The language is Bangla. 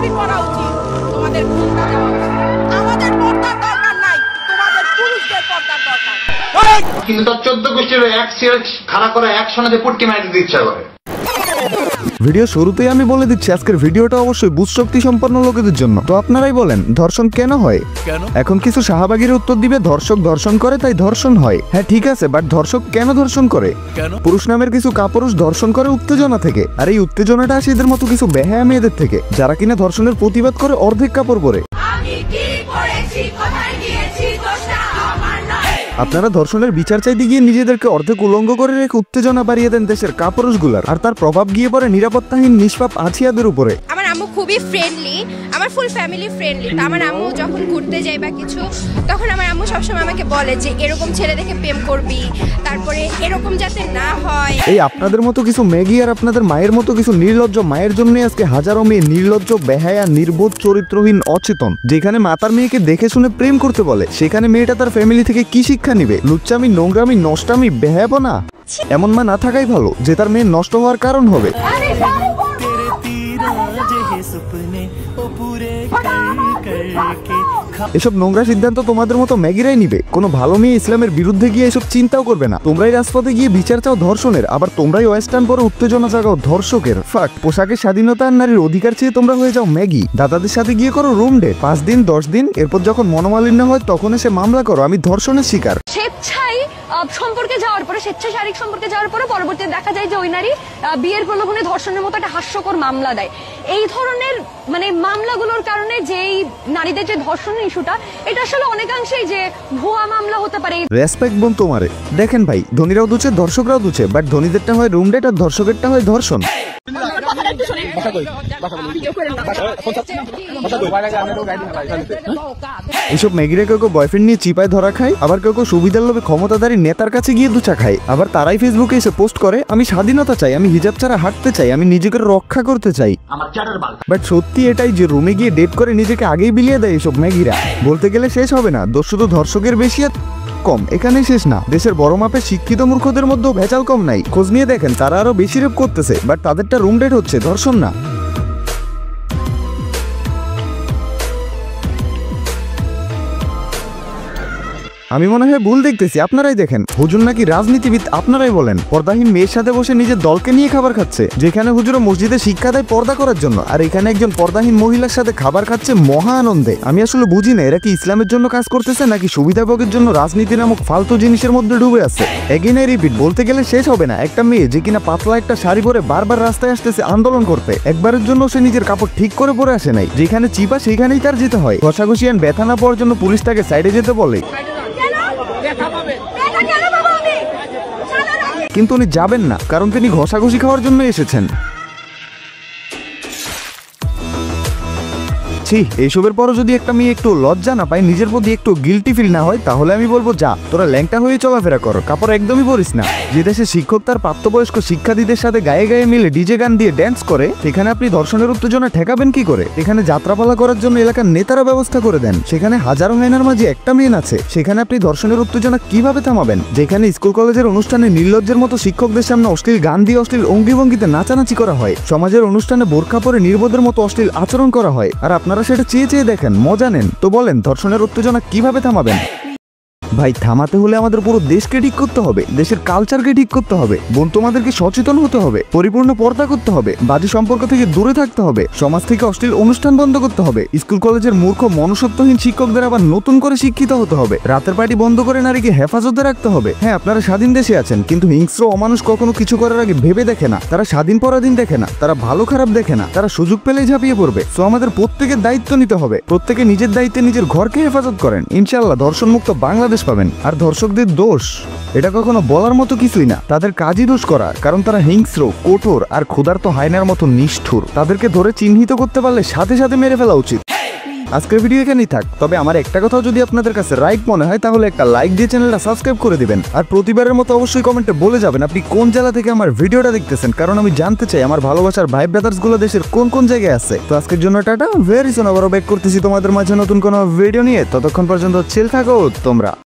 চুরি করা উচিত, তোমাদের ঘুমটা দেওয়া উচিত। আমাদের পর্দার দরকার নাই, তোমাদের পুরুষদের পর্দার দরকার। কিন্তু তার 14 গোষ্ঠীর এক সিরিজ খাড়া করা একসঙ্গে পুটকি মারি দিতে ইচ্ছা করে। ভিডিও শুরুতেই আমি বলে দিচ্ছি আজকের ভিডিওটা অবশ্যই বুঝশক্তি সম্পন্ন লোকেদের জন্য। তো আপনারাই বলেন ধর্ষণ কেন হয়? এখন কিছু শাহবাগীর উত্তর দিবে ধর্ষক ধর্ষণ করে তাই ধর্ষণ হয়। হ্যাঁ ঠিক আছে, বাট ধর্ষক কেন ধর্ষণ করে? পুরুষ নামের কিছু কাপুরুষ ধর্ষণ করে উত্তেজনা থেকে, আর এই উত্তেজনাটা আসে এদের মতো কিছু বেহায়া মেয়েদের থেকে যারা কিনা ধর্ষণের প্রতিবাদ করে অর্ধেক কাপড় পরে। আপনারা ধর্ষণের বিচার চাইতে গিয়ে নিজেদেরকে অর্ধেক উলঙ্গ করে রেখে উত্তেজনা বাড়িয়ে দেন দেশের কাপুরুষগুলার, আর তার প্রভাব গিয়ে পড়ে নিরাপত্তাহীন নিষ্পাপ আছিয়াদের উপরে। আমার আম্মু খুবই ফ্রেন্ডলি, আমার ফুল ফ্যামিলি ফ্রেন্ডলি। তো আমার আম্মু যখন ঘুরতে যায় বা কিছু, তখন আমার আম্মু সবসময় আমাকে বলে যে এরকম ছেলে দেখে প্রেম করবি, তারপরে এরকম যাতে না হয়। এই আপনাদের মতো কিছু ম্যাগি আর আপনাদের মায়ের মতো কিছু নির্লজ্জ মায়ের জন্য আজকে হাজারো মেয়ে নির্লজ্জ, বেহায়া, নির্বোধ, চরিত্রহীন, অচেতন। যেখানে মাতার মেয়েকে দেখে শুনে প্রেম করতে বলে, সেখানে মেয়েটা তার ফ্যামিলি থেকে কি শিক্ষা নিবে? লুচ্চামি, নোংরামি, নষ্টামি, বেহায়াপনা। এমন মা না থাকাই ভালো যে তার মেয়ে নষ্ট হওয়ার কারণ হবে। এসব নোংরা সিদ্ধান্ত তোমাদের মতো ম্যাগিরাই নিবে। কোনো ভালো মেয়ে ইসলামের বিরুদ্ধে গিয়ে এসব চিন্তাও করবে না। তোমরাই রাজপথে গিয়ে বিচার চাও ধর্ষণের, আবার তোমরাই ওয়েস্টার্ন পরে উত্তেজনা জাগাও ধর্ষকের। ফাক্ট, পোশাকের স্বাধীনতা আর নারীর অধিকার চেয়ে তোমরা হয়ে যাও ম্যাগি। দাদাদের সাথে গিয়ে করো রুম ডেট 5 দিন 10 দিন, এরপর যখন মনোমালিন্য হয় তখন এসে মামলা করো আমি ধর্ষণের শিকার। স্বেচ্ছায় সম্পর্কে যাওয়ার পরে, স্বেচ্ছায় শারীরিক সম্পর্কে যাওয়ার পরে পরবর্তীতে দেখা যায় যে ওই নারী বিয়ের প্রলোভনে ধর্ষণের মতো একটা হাস্যকর মামলা দেয়। এই ধরনের মামলাগুলোর কারণে যেই নারীদের যে ধর্ষণ ইস্যুটা, এটা আসলে অনেকাংশেই যে ভুয়া মামলা হতে পারে। রেসপেক্ট বোন তোমারে। দেখেন ভাই, ধনীরাও দুছে ধর্ষকরাও দুছে, বাট ধনীদেরটা হয় রুম ডেট আর ধর্ষকেরটা হয় ধর্ষণ। এসব ম্যাগিরা কেউ কেউ বয়ফ্রেন্ড নিয়ে চিপায় ধরা খায়, আবার কেউ কেউ সুবিধার লোভে ক্ষমতাধারী নেতার কাছে গিয়ে দুচা খায়। আবার তারাই ফেসবুকে এসে পোস্ট করে আমি স্বাধীনতা চাই, আমি হিজাব ছাড়া হাঁটতে চাই, আমি নিজেকে রক্ষা করতে চাই। বাট সত্যি এটাই যে রুমে গিয়ে ডেট করে নিজেকে আগেই বিলিয়ে দেয় এসব ম্যাগিরা। বলতে গেলে শেষ হবে না, দোষ শুধু ধর্ষকের বেশি আর কম এখানেই শেষ না। দেশের বড় মাপের শিক্ষিত মূর্খদের মধ্যেও ভেজাল কম নাই। খোঁজ নিয়ে দেখেন তারা আরো বেশি রেপ করতেছে, বাট তাদেরটা রুম ডেট হচ্ছে, ধর্ষণ না। আমি মনে হয় ভুল দেখতেছি, আপনারাই দেখেন। হুজুর নাকি রাজনীতিবিদ, আপনারাই বলেন। পর্দাহীন মেয়ের সাথে বসে নিজের দলকে নিয়ে খাবার খাচ্ছে, যেখানে হুজুর মসজিদে শিক্ষা দেয় পর্দা করার জন্য, আর এখানে একজন পর্দাহীন মহিলার সাথে খাবার খাচ্ছে মহা আনন্দে। আমি আসলে বুঝি না এরা কি ইসলামের জন্য কাজ করতেছে নাকি সুবিধাভোগের জন্য রাজনীতি নামক ফালতু জিনিসের মধ্যে ডুবে আছে। এগেইন আই রিপিট, বলতে গেলে শেষ হবে না। একটা মেয়ে যে কিনা পাতলা একটা শাড়ি পরে বারবার রাস্তায় আসতেছে আন্দোলন করতে, একবারের জন্য সে নিজের কাপড় ঠিক করে পরে আসে নাই। যেখানে চিপা সেখানেই তার যেতে হয়। ঘষাঘষি আর ব্যথা না পাওয়ার জন্য পুলিশ তাকে সাইডে যেতে বলে, কিন্তু উনি যাবেন না, কারণ তিনি ঘষাঘষি খাওয়ার জন্য এসেছেন। এইসবের পরও যদি একটা মেয়ে একটু লজ্জা না পায়, নিজের প্রতি একটু গিল্টি ফিল না হয়, তাহলে আমি বলবো যা তোরা ল্যাংটা হয়ে চলাফেরা কর, কাপড় একদমই পরিস না। যে দেশে শিক্ষক তার প্রাপ্তবয়স্ক শিক্ষার্থীদের সাথে গায়ে গায়ে মিলে ডিজে গান দিয়ে ড্যান্স করে, সেখানে আপনি ধর্ষণের উত্তেজনা ঠেকাবেন কি করে? এখানে যাত্রাপালা করার জন্য এলাকার নেতারা ব্যবস্থা করে দেন, সেখানে হাজারো হায়নার মাঝে একটা মেয়ে আছে, সেখানে আপনি ধর্ষণের উত্তেজনা কিভাবে থামাবেন? যেখানে স্কুল কলেজের অনুষ্ঠানে নির্লজ্জের মতো শিক্ষকদের সামনে অশ্লীল গান দিয়ে অশ্লীল অঙ্গিভঙ্গিতে নাচানাচি করা হয়, সমাজের অনুষ্ঠানে বোরকা পরে নির্বোধের মতো অশ্লীল আচরণ করা হয়, আর আপনারা সেটা চেয়ে চেয়ে দেখেন, মজা নেন। তো বলেন ধর্ষণের উত্তেজনা কিভাবে থামাবেন? ভাই থামাতে হলে আমাদের পুরো দেশকে ঠিক করতে হবে, দেশের কালচারকে ঠিক করতে হবে। বোন তোমাদেরকে সচেতন হতে হবে, পরিপূর্ণ পর্দা করতে হবে, বাজে সম্পর্ক থেকে দূরে থাকতে হবে, সমাজ থেকে অশ্লীল অনুষ্ঠান বন্ধ করতে হবে, স্কুল কলেজের মূর্খ মনুষ্যত্বহীন শিক্ষকদের আবার নতুন করে শিক্ষিত হতে হবে, রাতের পার্টি বন্ধ করে নারীকে হেফাজতে রাখতে হবে। হ্যাঁ আপনারা স্বাধীন দেশে আছেন, কিন্তু হিংস্র অমানুষ কখনো কিছু করার আগে ভেবে দেখে না। তারা স্বাধীন পরাধীন দেখে না, তারা ভালো খারাপ দেখে না, তারা সুযোগ পেলেই ঝাঁপিয়ে পড়বে। সো আমাদের প্রত্যেকের দায়িত্ব নিতে হবে, প্রত্যেকে নিজের দায়িত্বে নিজের ঘরকে হেফাজত করেন, ইনশাআল্লাহ ধর্ষণ মুক্ত বাংলাদেশ পাবেন। আর ধর্ষকদের দোষ এটা কখনো বলার মতো কিছুই না, তাদের কাজই দোষ করা, কারণ তারা হিংস্র, কঠোর আর ক্ষুধার্ত হায়নার মতো নিষ্ঠুর। তাদেরকে ধরে চিহ্নিত করতে পারলে সাথে সাথে মেরে ফেলা উচিত। আজকের ভিডিও এখানেই থাক, তবে আমার একটা কথাও যদি আপনাদের কাছে রাইট মনে হয় তাহলে একটা লাইক দিয়ে চ্যানেলটা সাবস্ক্রাইব করে দিবেন। আর প্রতিবারের মতো অবশ্যই কমেন্টে বলে যাবেন আপনি কোন জেলা থেকে আমার ভিডিওটা দেখতেছেন, কারণ আমি জানতে চাই আমার ভালোবাসার ভাই ব্রাদার্স গুলো দেশের কোন কোন জায়গায় আছে। তো আজকের জন্য টাটা, ভেরি সুন আবারও ব্যাক করতেছি তোমাদের মাঝে নতুন কোনো ভিডিও নিয়ে। ততক্ষণ পর্যন্ত চিল থাকো তোমরা।